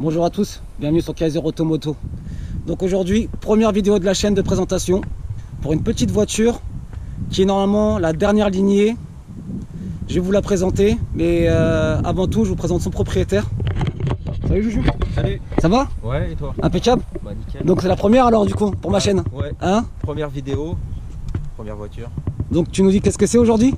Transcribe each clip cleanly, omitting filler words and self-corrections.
Bonjour à tous, bienvenue sur Kaiser Automoto. Donc aujourd'hui, première vidéo de la chaîne de présentation pour une petite voiture qui est normalement la dernière lignée. Je vais vous la présenter, mais avant tout, je vous présente son propriétaire. Salut Juju. Salut. Ça va? Ouais, et toi? Impeccable. Bah nickel. Donc c'est la première alors du coup pour ma chaîne. Ouais. Hein? Première vidéo, première voiture. Donc tu nous dis qu'est-ce que c'est aujourd'hui?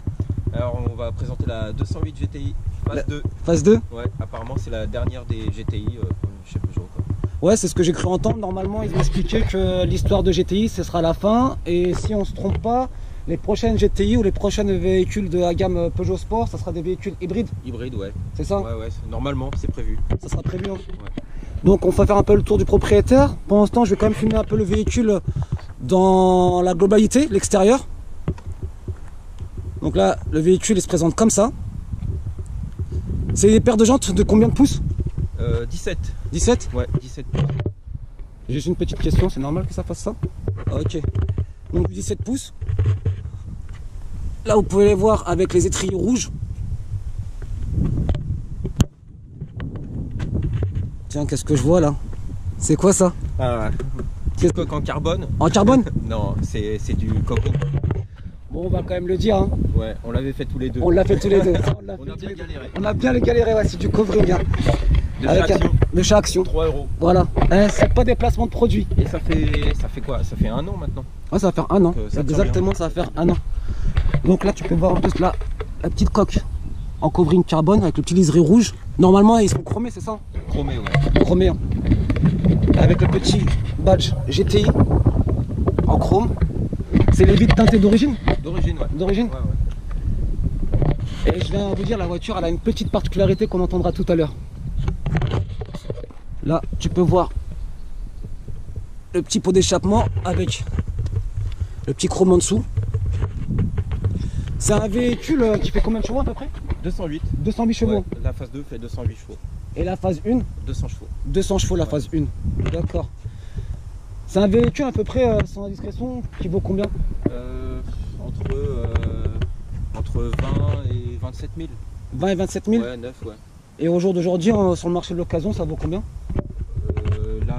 Alors on va présenter la 208 GTI phase 2. Phase 2? Ouais, apparemment c'est la dernière des GTI chez Peugeot quoi. Ouais, c'est ce que j'ai cru entendre. Normalement, ils ont expliqué que l'histoire de GTI, ce sera la fin. Et si on se trompe pas, les prochaines GTI ou les prochaines véhicules de la gamme Peugeot Sport, ça sera des véhicules hybrides. Hybride, ouais. C'est ça? Ouais, normalement c'est prévu. Ça sera prévu. Hein. Ouais. Donc on va faire un peu le tour du propriétaire. Pour l'instant, je vais quand même filmer un peu le véhicule dans la globalité, l'extérieur. Donc là, le véhicule il se présente comme ça. C'est des paires de jantes de combien de pouces? 17. 17? Ouais, 17. J'ai juste une petite question, c'est normal que ça fasse ça? Ok. Donc 17 pouces. Là, vous pouvez les voir avec les étriers rouges. Tiens, qu'est-ce que je vois là? C'est quoi ça? Petite coque en carbone. En carbone? Non, c'est du coping. Bon, on va quand même le dire. Hein. Ouais, on l'avait fait tous les deux. On l'a fait tous les deux. On a bien galéré. On a bien le galéré, ouais, c'est du covering. Hein. De Avec chez Action. de chez Action. 3 €. Voilà. Hein, c'est pas des placements de produits. Et ça fait quoi? Ça fait 1 an maintenant. Ouais, ça va faire un an. Ça Exactement, ça va faire un an. Donc là, tu peux voir en plus là, la petite coque en covering carbone avec le petit liseré rouge. Normalement, ils sont chromés, c'est ça? Chromé, ouais. Chromé. Hein. Avec le petit badge GTI en chrome. C'est les vitres teintées d'origine? D'origine, ouais. D'origine? Ouais. Et je viens vous dire, la voiture, elle a une petite particularité qu'on entendra tout à l'heure. Là, tu peux voir le petit pot d'échappement avec le petit chrome en dessous. C'est un véhicule qui fait combien de chevaux à peu près? 208. 208 chevaux. Ouais, la phase 2 fait 208 chevaux. Et la phase 1? 200 chevaux. 200 chevaux la phase 1. D'accord. C'est un véhicule à peu près, sans indiscrétion, qui vaut combien? Entre 20 et 27 000. 20 et 27 000? Ouais, 9, ouais. Et au jour d'aujourd'hui, sur le marché de l'occasion, ça vaut combien? Là,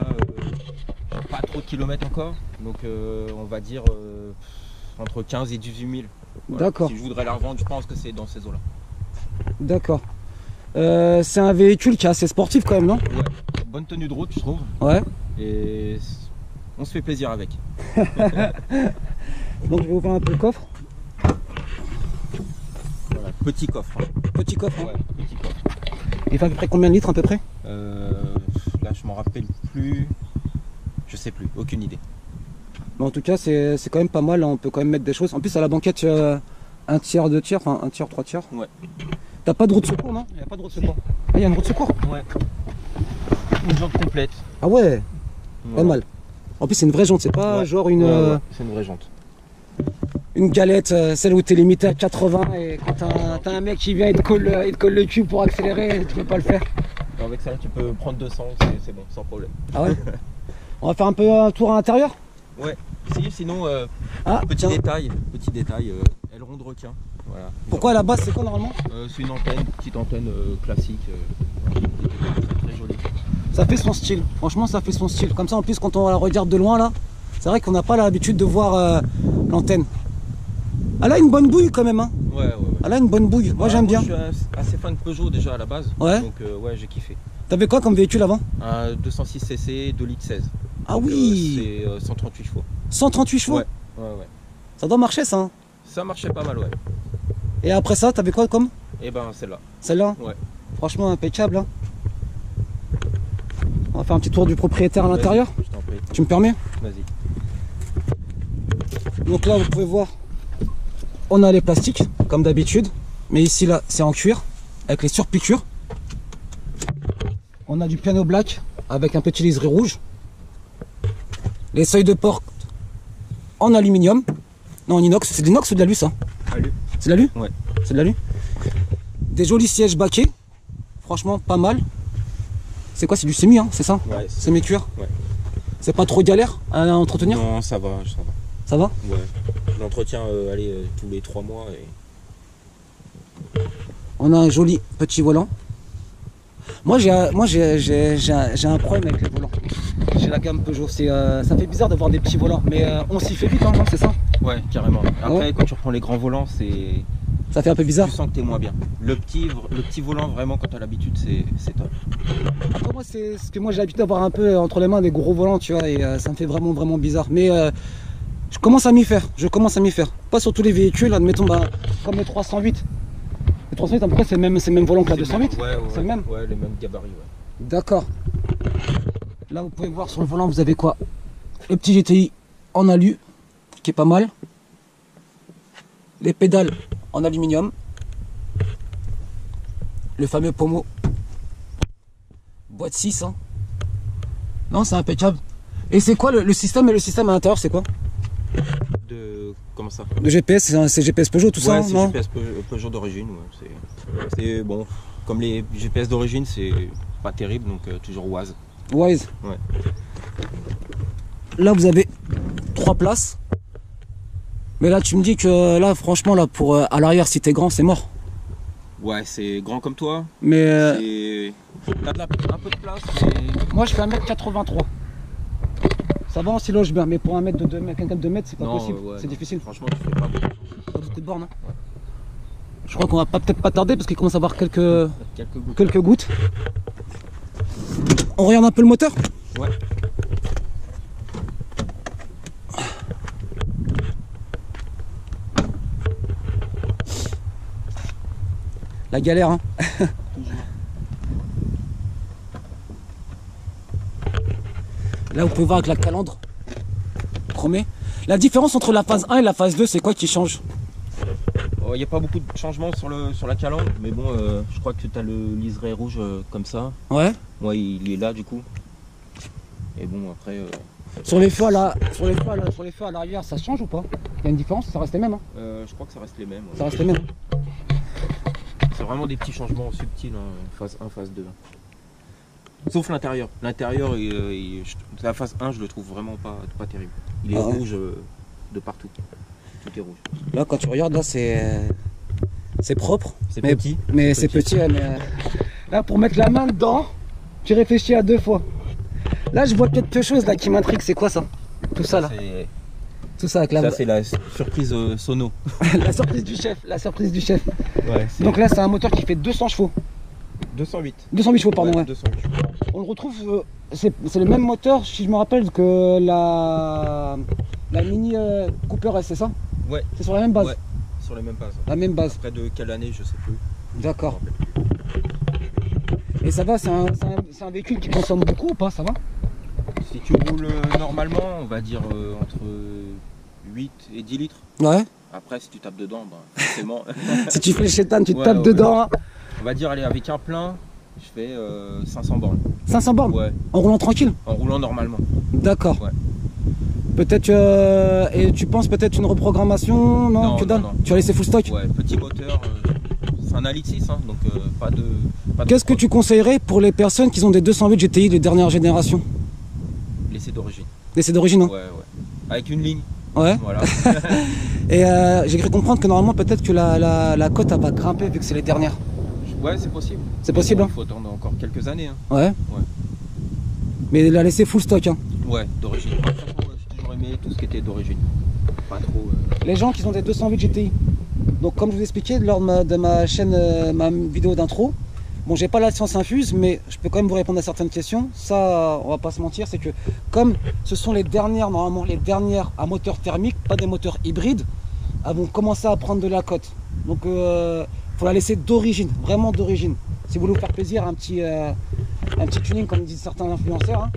j'ai pas trop de kilomètres encore. Donc on va dire entre 15 et 18 000. Voilà. D'accord. Si je voudrais la revendre, je pense que c'est dans ces eaux-là. D'accord. C'est un véhicule qui est assez sportif quand même, non? Ouais. Bonne tenue de route, je trouve. Ouais. Et on se fait plaisir avec. Donc je vais ouvrir un peu le coffre. Voilà, petit coffre. Hein. Petit coffre. Hein. Ouais, petit coffre. Il fait à peu près combien de litres à peu près? Là, je m'en rappelle plus. Je sais plus, aucune idée. Mais en tout cas, c'est quand même pas mal. On peut quand même mettre des choses. En plus, à la banquette, un tiers, deux tiers, enfin un tiers, trois tiers. Ouais. T'as pas de roue de secours, non? Il n'y a pas de roue de secours. Ah, il y a une roue de secours? Ouais. Une jante complète. Ah ouais, pas mal. En plus, c'est une vraie jante, c'est pas genre une. Ouais. C'est une vraie jante. Une galette, celle où t'es limité à 80 et quand t'as un mec qui vient et te colle le cul pour accélérer, tu peux pas le faire. Et avec ça, tu peux prendre 200, c'est bon, sans problème. Ah ouais. On va faire un peu un tour à l'intérieur. Ouais. Sinon, tiens. petit détail, aileron de requin. Voilà. Pourquoi à la base, c'est quoi normalement? C'est une antenne, petite antenne classique, très jolie. Ça fait son style, franchement ça fait son style. Comme ça en plus quand on la regarde de loin là, c'est vrai qu'on n'a pas l'habitude de voir l'antenne. Elle a une bonne bouille quand même hein. Ouais. Elle a une bonne bouille, moi j'aime bien. Je suis assez fan de Peugeot déjà à la base. Ouais. Donc ouais, j'ai kiffé. T'avais quoi comme véhicule avant? Un 206 cc, 2 litres 16. Ah Donc, oui, c'est 138 chevaux. 138 chevaux. Ouais. Ça doit marcher ça hein. Ça marchait pas mal, ouais. Et après ça, t'avais quoi comme? Et ben celle-là. Celle-là? Ouais. Franchement impeccable hein. On va faire un petit tour du propriétaire à l'intérieur. Je t'en prie. Tu me permets? Vas-y. Donc là vous pouvez voir, on a les plastiques comme d'habitude. Mais ici là c'est en cuir avec les surpiqûres. On a du piano black avec un petit liseré rouge. Les seuils de porte en aluminium. Non en inox, c'est de l'inox ou de l'alu ça? Alu. C'est de l'alu? Ouais. C'est de l'alu. Des jolis sièges baquets. Franchement pas mal. C'est quoi? C'est du semi hein, c'est ça? Ouais. Semi-cuir. Ouais. C'est pas trop galère à entretenir? Non, ça va. Ça va? Ouais. Je l'entretiens tous les 3 mois. Et... On a un joli petit volant. Moi, j'ai un problème avec les volants. J'ai la gamme Peugeot. Ça fait bizarre d'avoir des petits volants, mais on s'y fait vite, hein, non, c'est ça? Ouais, carrément. Après, Ouais. quand tu reprends les grands volants, c'est... Ça fait un peu bizarre. Tu sens que t'es moins bien. Le petit volant, vraiment, quand t'as l'habitude, c'est top. Après, moi, c'est ce que moi j'ai l'habitude d'avoir un peu entre les mains des gros volants, tu vois, et ça me fait vraiment bizarre. Mais je commence à m'y faire. Pas sur tous les véhicules, admettons, comme les 308. Les 308, à peu près, c'est le même volant que la 208. Ouais, C'est le même. Ouais, les mêmes gabarits, ouais. D'accord. Là, vous pouvez voir sur le volant, vous avez quoi? Le petit GTI en alu, qui est pas mal. Les pédales en aluminium. Le fameux pommeau. Boîte 6, hein. Non, c'est impeccable. Et c'est quoi le système? Et le système à l'intérieur, c'est quoi? Comment ça? Le GPS, c'est GPS Peugeot, tout ça, Ouais, hein, c'est non? GPS Peugeot d'origine, ouais. C'est bon, comme les GPS d'origine, c'est pas terrible, donc toujours Waze. Wise. Ouais. Là, vous avez 3 places. Mais là, tu me dis que là, franchement, là, pour à l'arrière, si t'es grand, c'est mort. Ouais, c'est grand comme toi. Mais T'as un peu de place, mais... moi, je fais 1m83. Ça va, on s'y loge bien, mais pour un mètre de 2 mètres, quelqu'un de 2 mètres, c'est pas Non, possible. ouais, C'est non. difficile. Franchement, tu fais pas beaucoup. Pas beaucoup de bornes. Hein. Ouais. Je crois qu'on va peut-être pas tarder parce qu'il commence à avoir quelques Quelques gouttes. gouttes. On regarde un peu le moteur. Ouais. La galère, hein. Là, vous pouvez voir avec la calandre chromée. La différence entre la phase 1 et la phase 2, c'est quoi qui change? Il n'y a pas beaucoup de changements sur la calandre, mais bon, je crois que tu as le liseré rouge comme ça. Ouais. Moi, il est là du coup. Et bon, après. Sur les feux à l'arrière, ça change ou pas? Il y a une différence, ça reste les mêmes, hein. Je crois que ça reste les mêmes. Ça reste les mêmes. C'est vraiment des petits changements subtils, hein, phase 1, phase 2. Sauf l'intérieur. L'intérieur, la phase 1, je le trouve vraiment pas terrible. Il est rouge de partout. Tout est rouge. Là, quand tu regardes, là, c'est propre. C'est mais, petit. Mais c'est petit, ouais, mais là, pour mettre la main dedans, tu réfléchis à 2 fois. Là, je vois quelque chose là qui m'intrigue. C'est quoi ça? Tout ça là. Tout ça avec la. Ça, c'est la surprise sono. La surprise du chef. La surprise du chef. Ouais, donc là, c'est un moteur qui fait 200 chevaux. 208. 208 chevaux, pardon. Ouais. 208 chevaux. On le retrouve. C'est le même moteur, si je me rappelle, que la Mini Cooper S, c'est ça? Ouais. C'est sur la même base. Ouais. Sur les mêmes bases. La même base. Après de quelle année, je sais plus. D'accord. Et ça va, c'est un véhicule qui consomme beaucoup ou pas? Ça va? Si tu roules normalement, on va dire entre 8 et 10 litres. Ouais. Après, si tu tapes dedans, forcément. Si tu fais le chétan, tu te Ouais, tapes ouais. dedans. Hein. On va dire, allez, avec un plein, je fais 500 bornes. 500 bornes? Ouais. En roulant tranquille? En roulant normalement. D'accord. Ouais. Peut-être et tu penses peut-être une reprogrammation? Non, que dalle. Non. Tu vas laisser full stock? Ouais, petit moteur. C'est un 1,6 hein, donc pas de. Qu'est-ce que tu conseillerais pour les personnes qui ont des 208 GTI de dernière génération? Laisser d'origine. Laisser d'origine, hein? Ouais. Avec une ligne. Ouais. Voilà. Et j'ai cru comprendre que normalement peut-être que la cote elle va grimper vu que c'est les dernières. Ouais, c'est possible. C'est possible, hein? Il faut attendre encore quelques années. Hein. Ouais. Mais la laisser full stock, hein? Ouais, d'origine. De toute façon, j'ai toujours aimé tout ce qui était d'origine. Pas trop. Les gens qui ont des 208 GTI. Donc comme je vous expliquais lors de ma chaîne, ma vidéo d'intro, bon j'ai pas la science infuse, mais je peux quand même vous répondre à certaines questions. Ça, on va pas se mentir, c'est que comme ce sont les dernières, normalement les dernières à moteur thermique, pas des moteurs hybrides, elles vont commencer à prendre de la cote. Donc faut la laisser d'origine, vraiment d'origine. Si vous voulez vous faire plaisir, un petit tuning comme disent certains influenceurs, hein.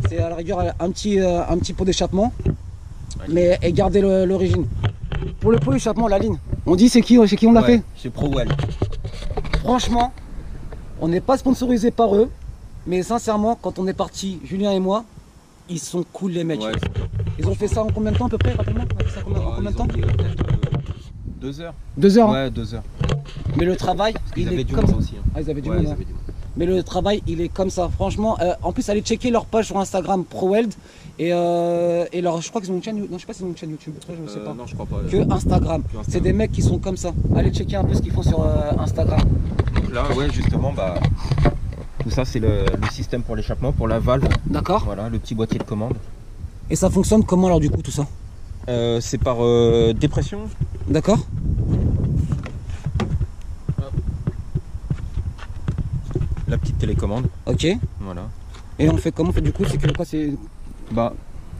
C'est à la rigueur un petit pot d'échappement, mais et garder l'origine. Pour le pot d'échappement, la ligne, on dit c'est qui on l'a fait? C'est ProWell. Franchement, on n'est pas sponsorisé par eux, mais sincèrement, quand on est parti, Julien et moi, ils sont cool les mecs. Ouais, ils ont fait ça en combien de temps à peu près, rappelle-moi? On a fait ça en combien de temps? 2 heures. 2 heures. Hein. Ouais, 2 heures. Mais le travail, Ils il avaient est du comme monde ça. aussi. Hein. Ah, ils avaient du Ouais, monde. ils Hein. avaient du monde. Mais le travail, il est comme ça. Franchement, en plus, allez checker leur page sur Instagram, ProWeld. Et leur, je crois qu'ils ont une chaîne. Non, je sais pas s'ils ont une chaîne YouTube. Je ne sais pas. Non, je crois pas. Que Instagram. C'est des mecs qui sont comme ça. Allez checker un peu ce qu'ils font sur Instagram. Donc là, ouais, justement, Tout ça, c'est le système pour l'échappement, pour la valve. D'accord. Voilà, le petit boîtier de commande. Et ça fonctionne comment alors du coup tout ça? C'est par dépression. D'accord. La petite télécommande. Ok. Voilà. Et on fait comment? Du coup, c'est que quoi? C'est Bah,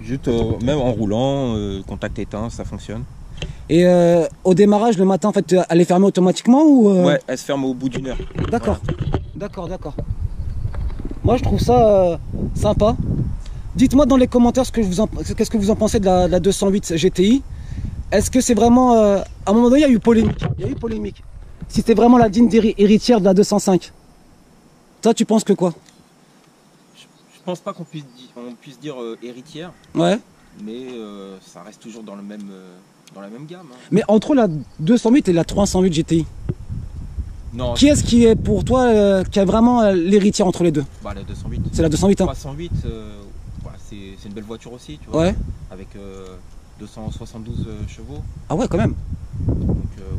juste même en roulant, contact éteint, ça fonctionne. Et au démarrage le matin, en fait, elle est fermée automatiquement ou Ouais, elle se ferme au bout d'une heure. D'accord. Voilà. D'accord, d'accord. Moi, je trouve ça sympa. Dites-moi dans les commentaires qu'est-ce que vous en pensez de la 208 GTI. Est-ce que c'est vraiment... à un moment donné, il y a eu polémique. Il y a eu polémique. Si c'était vraiment la digne héritière de la 205. Toi, tu penses que quoi? Je pense pas qu'on puisse dire héritière, Ouais. mais ça reste toujours dans la même gamme. Hein. Mais entre la 208 et la 308 GTI, Non, qui est-ce qui est pour toi qui a vraiment l'héritière entre les deux? bah, la 208. C'est la 208 hein. 308, voilà, c'est une belle voiture aussi, tu vois. Ouais. Avec 272 chevaux. Ah ouais, quand même. Donc,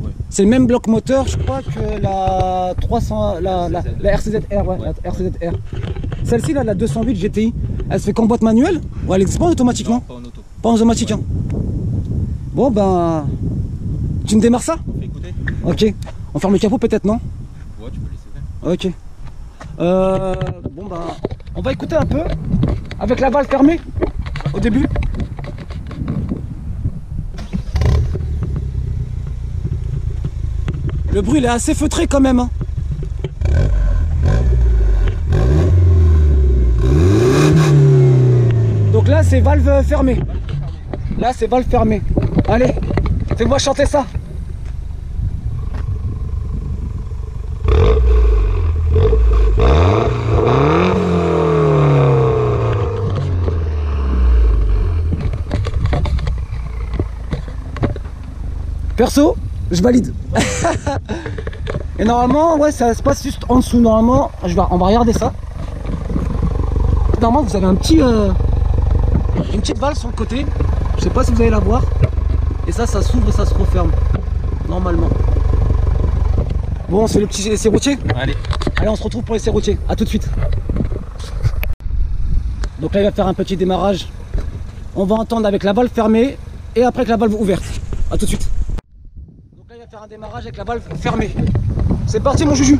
ouais. C'est le même bloc moteur, je crois, que la 300, la RCZ-R, ouais, Ouais. la RCZ-R. Celle-ci, là, la 208 GTI, elle se fait qu'en boîte manuelle ou elle existe pas automatiquement? Non, pas en auto. Pas en automatique, hein. Bon, ben... Tu me démarres ça? On fait écouter? Ok. On ferme le capot peut-être, non? Ouais, tu peux laisser faire. Ok. Bon, ben... On va écouter un peu, avec la valve fermée, au début. Le bruit, il est assez feutré quand même, hein. Donc là, c'est valve fermée. Là, c'est valve fermée. Allez, fais-moi chanter ça. Perso, je valide. Et normalement, ouais, ça se passe juste en dessous. Normalement, on va regarder ça. Normalement, vous avez une petite valve sur le côté. Je sais pas si vous allez la voir. Et ça s'ouvre et ça se referme. Normalement. Bon, c'est le petit serroutier. Allez. Allez, on se retrouve pour les serroutiers. A tout de suite. Donc là, il va faire un petit démarrage. On va entendre avec la valve fermée et après avec la valve ouverte. A tout de suite. Donc là, il va faire un démarrage avec la valve fermée. C'est parti, mon Juju.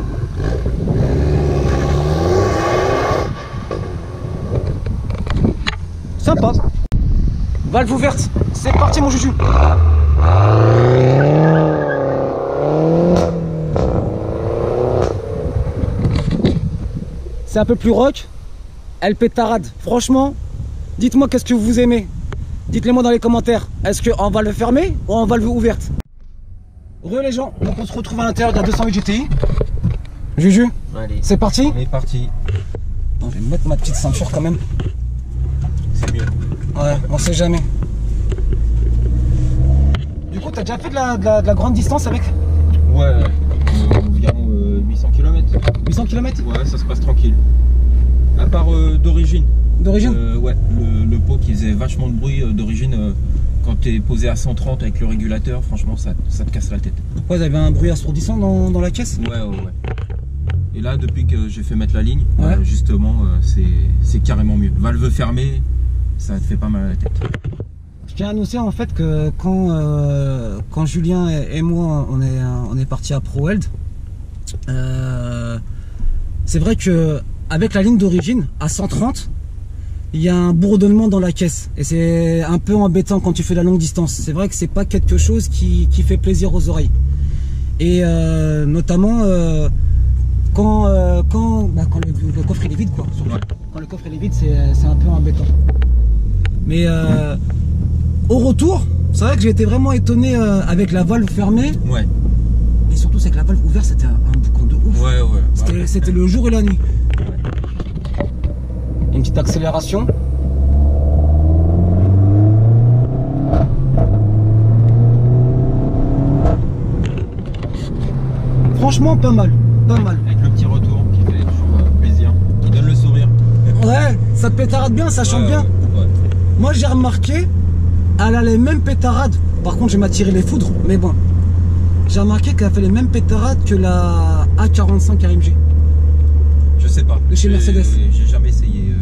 Sympa. Valve ouverte. C'est parti, mon Juju. C'est un peu plus rock. Elle pétarade. Franchement, dites-moi qu'est-ce que vous aimez. Dites-le moi dans les commentaires. Est-ce qu'on va le fermer ou on va le ouverte? Re les gens, donc on se retrouve à l'intérieur de la 208 GTI. Juju, c'est parti. On est parti. Non, je vais mettre ma petite ceinture quand même. C'est mieux. Ouais, on sait jamais. Du coup, t'as déjà fait de la grande distance avec? Ouais, environ 800 km. 800 km? Ouais, ça se passe tranquille. À part d'origine. D'origine? Ouais, le pot qui faisait vachement de bruit d'origine, quand tu es posé à 130 avec le régulateur, franchement, ça te casse la tête. Pourquoi vous avez un bruit assourdissant dans la caisse? Ouais. Et là, depuis que j'ai fait mettre la ligne, ouais. Justement, c'est carrément mieux. Valve fermée, ça te fait pas mal à la tête. Je tiens à annoncer en fait que quand Julien et moi on est parti à ProWeld, c'est vrai que avec la ligne d'origine à 130, il y a un bourdonnement dans la caisse et c'est un peu embêtant quand tu fais la longue distance. C'est vrai que c'est pas quelque chose qui fait plaisir aux oreilles. Et notamment quand le coffre il est vide quoi. Ouais. Quand le coffre il est vide, c'est un peu embêtant. Mais au retour, c'est vrai que j'ai été vraiment étonné avec la valve fermée. Ouais. Et surtout, c'est que la valve ouverte, c'était un boucan de ouf. Ouais. C'était le jour et la nuit. Ouais. Une petite accélération. Franchement, pas mal. Pas mal. Avec le petit retour qui fait toujours plaisir, qui donne le sourire. Ouais, ça te pétarade bien, ça chante bien. Ouais. Moi, j'ai remarqué, elle a les mêmes pétarades. Par contre, je vais m'attirer les foudres, mais bon. J'ai remarqué qu'elle a fait les mêmes pétarades que la A45 AMG. Je sais pas. De chez Mercedes. J'ai jamais essayé.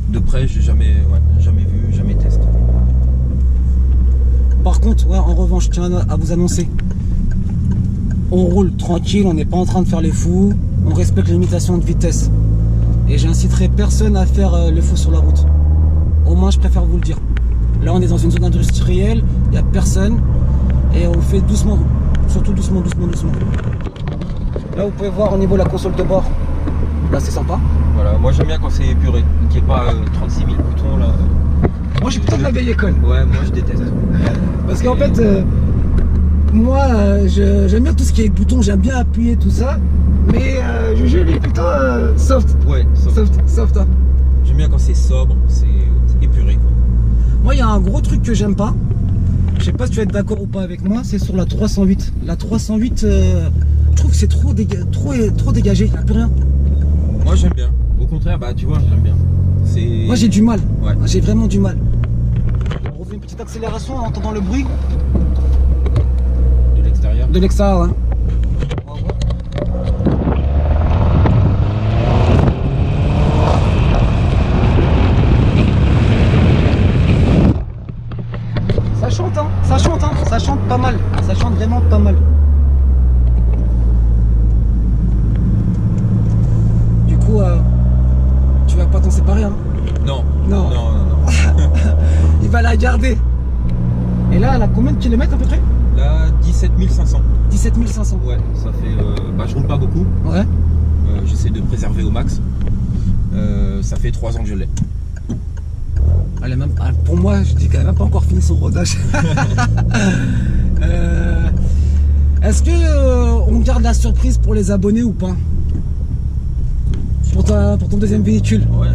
De près, j'ai jamais vu, jamais testé. Par contre, ouais, en revanche, je tiens à vous annoncer, on roule tranquille, on n'est pas en train de faire les fous, on respecte les limitations de vitesse. Et j'inciterai personne à faire les fous sur la route. Au moins, je préfère vous le dire. Là, on est dans une zone industrielle, il n'y a personne, et on fait doucement, surtout doucement, doucement, doucement. Là, vous pouvez voir au niveau de la console de bord, là, c'est sympa. Voilà, moi j'aime bien quand c'est épuré, qu'il n'y ait pas 36 000 boutons là. Moi, je suis plutôt de la vieille école. Ouais, moi je déteste. Parce qu'en fait, moi, j'aime bien tout ce qui est boutons, j'aime bien appuyer tout ça, mais Juju, il est plutôt soft. Ouais, Soft. Hein. J'aime bien quand c'est sobre, c'est épuré. Quoi. Moi, il y a un gros truc que j'aime pas. Je sais pas si tu vas être d'accord ou pas avec moi, c'est sur la 308. La 308, je trouve que c'est trop dégagé, il n'y a plus rien. Moi j'aime bien. Au contraire, bah tu vois, j'aime bien. Moi j'ai du mal. Ouais. J'ai vraiment du mal. On refait une petite accélération en entendant le bruit. De l'extérieur. De l'extérieur, hein. Ça chante, hein. Ça chante pas mal. Ça chante vraiment pas mal. Du coup, tu vas pas t'en séparer, hein. Non. Il va la garder. Et là, elle a combien de kilomètres à peu près? Là, 17 500. 17 500. Ouais, ça fait. Bah, je roule pas beaucoup. Ouais. J'essaie de préserver au max. Ça fait 3 ans que je l'ai. Elle est même, pour moi, je dis qu'elle n'a même pas encore fini son rodage. Est-ce que on garde la surprise pour les abonnés ou pas? Pour ton deuxième véhicule? Ouais.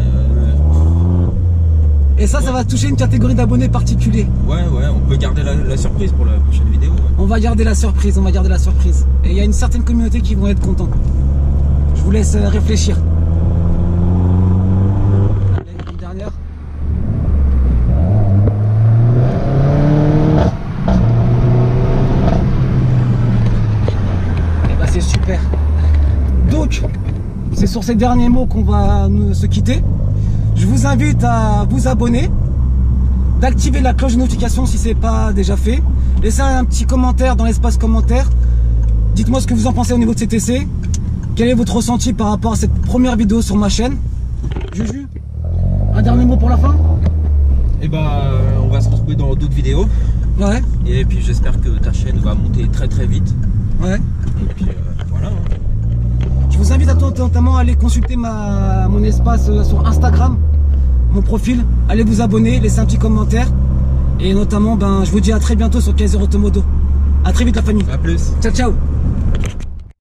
Et ça va toucher une catégorie d'abonnés particuliers. Ouais, on peut garder la surprise pour la prochaine vidéo. Ouais. On va garder la surprise, Et il y a une certaine communauté qui vont être contents. Je vous laisse réfléchir. Allez, une dernière. Et bah c'est super. Donc, c'est sur ces derniers mots qu'on va se quitter. Je vous invite à vous abonner, d'activer la cloche de notification si ce n'est pas déjà fait. Laissez un petit commentaire dans l'espace commentaire. Dites-moi ce que vous en pensez au niveau de CTC. Quel est votre ressenti par rapport à cette première vidéo sur ma chaîne? Juju, un dernier mot pour la fin? Et bah, on va se retrouver dans d'autres vidéos. Ouais. Et puis j'espère que ta chaîne va monter très très vite. Ouais. Et puis voilà. Je vous invite notamment à aller consulter mon espace sur Instagram, mon profil. Allez vous abonner, laissez un petit commentaire. Et notamment, je vous dis à très bientôt sur Kaiser Automoto. A très vite la famille. A plus. Ciao, ciao.